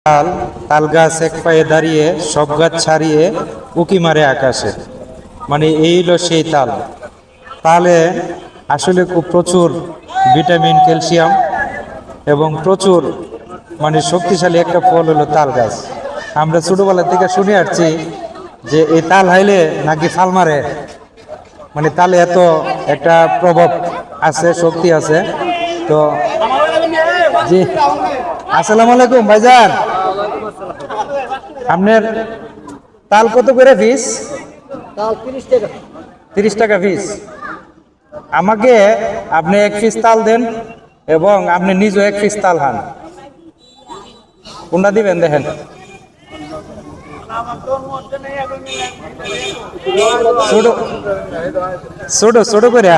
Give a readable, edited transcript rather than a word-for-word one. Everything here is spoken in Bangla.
তাল তাল গাছ এক পায়ে দাঁড়িয়ে সব গাছ ছাড়িয়ে উকি মারে আকাশে, মানে এই হলো সেই তাল। তালে আসলে খুব প্রচুর ভিটামিন, ক্যালসিয়াম এবং প্রচুর মানে শক্তিশালী একটা ফল হলো তাল গাছ। আমরা ছোটবেলা থেকে শুনে আসছি যে এই তাল হাইলে নাকি ফাল মারে, মানে তালে এত একটা প্রভাব আছে, শক্তি আছে। তো জি, আসসালামু আলাইকুম ভাইজান। আপনার তাল কত করে পিস? 30 টাকা পিস। আমাকে আপনি এক পিস তাল দেন এবং আপনি নিজেও এক পিস তাল খান। কোনটা দিবেন দেখেন। ছোট ছোট ছোট করে